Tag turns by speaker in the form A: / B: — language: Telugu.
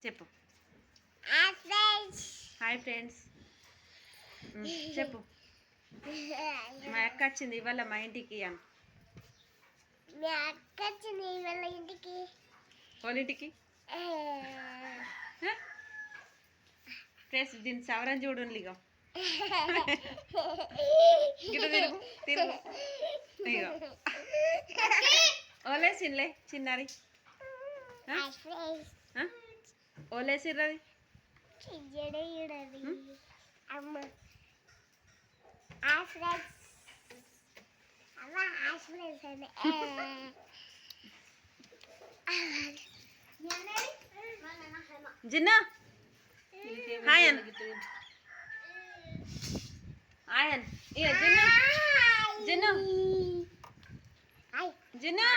A: చెప్పు.
B: Hi friends.
A: చెప్పు. మా అక్క వచ్చింది ఇవాళ మా ఇంటికి అని.
B: మీ అక్క వచ్చింది ఇవాళ ఇంటికి.
A: వాళ్ళ ఇంటికి ఫ్రెండ్స్ దీన్ని సవరం చూడండి. ఇక గిట తిరుగు తిరుగు. ఇక ఓలేసిన్లే చిన్నది. ఓలేసిర్రది. జిన్నా హాయన్ ఆయన్ ఇక జిన్ను జిన్ను జిన్ను